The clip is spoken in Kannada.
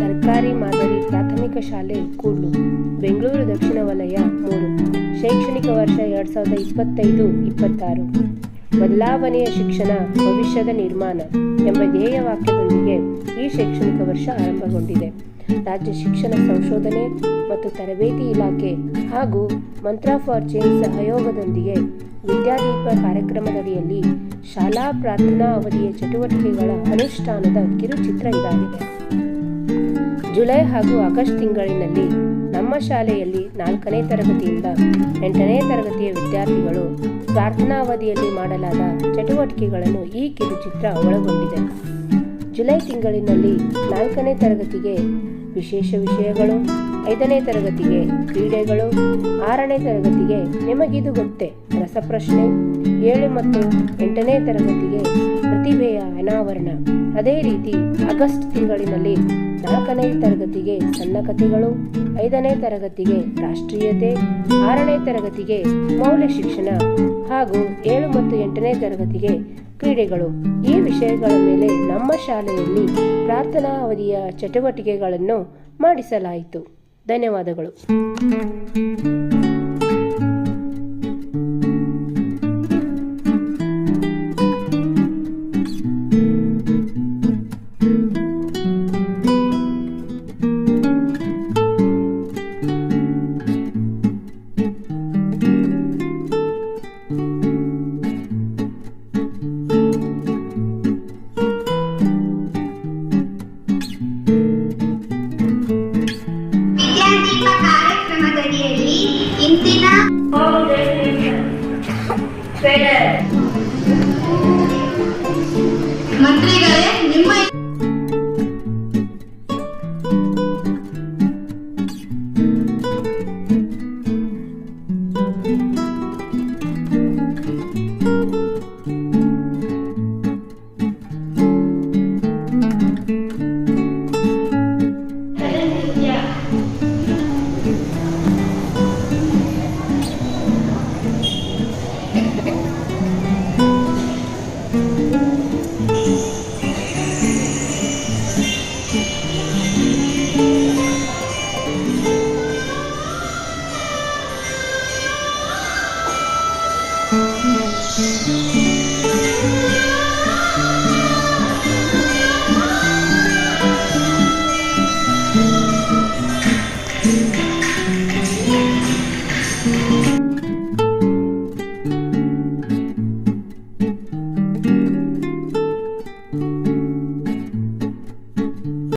ಸರ್ಕಾರಿ ಮಾದರಿ ಪ್ರಾಥಮಿಕ ಶಾಲೆ ಕೂಡ್ಲು, ಬೆಂಗಳೂರು ದಕ್ಷಿಣ ವಲಯ 3. ಶೈಕ್ಷಣಿಕ ವರ್ಷ 2025-26. ಬದಲಾವಣೆಯ ಶಿಕ್ಷಣ ಭವಿಷ್ಯದ ನಿರ್ಮಾಣ ಎಂಬ ಧ್ಯೇಯ ವಾಕ್ಯದೊಂದಿಗೆ ಈ ಶೈಕ್ಷಣಿಕ ವರ್ಷ ಆರಂಭಗೊಂಡಿದೆ. ರಾಜ್ಯ ಶಿಕ್ಷಣ ಸಂಶೋಧನೆ ಮತ್ತು ತರಬೇತಿ ಇಲಾಖೆ ಹಾಗೂ ಮಂತ್ರ ಫಾರ್ ಚೇಂಜ್ ಸಹಯೋಗದೊಂದಿಗೆ ವಿದ್ಯಾದೀಪ ಕಾರ್ಯಕ್ರಮದಡಿಯಲ್ಲಿ ಶಾಲಾ ಪ್ರಾರ್ಥನಾ ಅವಧಿಯ ಚಟುವಟಿಕೆಗಳ ಅನುಷ್ಠಾನದ ಕಿರುಚಿತ್ರ ಇದಾಗಿದೆ. ಜುಲೈ ಹಾಗೂ ಆಗಸ್ಟ್ ತಿಂಗಳಿನಲ್ಲಿ ನಮ್ಮ ಶಾಲೆಯಲ್ಲಿ 4ನೇ ತರಗತಿಯಿಂದ 8ನೇ ತರಗತಿಯ ವಿದ್ಯಾರ್ಥಿಗಳು ಪ್ರಾರ್ಥನಾ ಅವಧಿಯಲ್ಲಿ ಮಾಡಲಾದ ಚಟುವಟಿಕೆಗಳನ್ನು ಈ ಕಿರುಚಿತ್ರ ಒಳಗೊಂಡಿದೆ. ಜುಲೈ ತಿಂಗಳಿನಲ್ಲಿ 4ನೇ ತರಗತಿಗೆ ವಿಶೇಷ ವಿಷಯಗಳು, 5ನೇ ತರಗತಿಗೆ ಕ್ರೀಡೆಗಳು, 6ನೇ ತರಗತಿಗೆ ನಿಮಗಿದು ಗೊತ್ತೇ ರಸಪ್ರಶ್ನೆ, 7 ಮತ್ತು 8ನೇ ತರಗತಿಗೆ ಪ್ರತಿಭೆಯ ಅನಾವರಣ. ಅದೇ ರೀತಿ ಆಗಸ್ಟ್ ತಿಂಗಳಿನಲ್ಲಿ 4ನೇ ತರಗತಿಗೆ ಸಣ್ಣ ಕಥೆಗಳು, 5ನೇ ತರಗತಿಗೆ ರಾಷ್ಟ್ರೀಯತೆ, 6ನೇ ತರಗತಿಗೆ ಮೌಲ್ಯ ಶಿಕ್ಷಣ ಹಾಗೂ 7 ಮತ್ತು 8ನೇ ತರಗತಿಗೆ ಕ್ರೀಡೆಗಳು. ಈ ವಿಷಯಗಳ ಮೇಲೆ ನಮ್ಮ ಶಾಲೆಯಲ್ಲಿ ಪ್ರಾರ್ಥನಾ ಅವಧಿಯ ಚಟುವಟಿಕೆಗಳನ್ನು ಮಾಡಿಸಲಾಯಿತು. ಧನ್ಯವಾದಗಳು.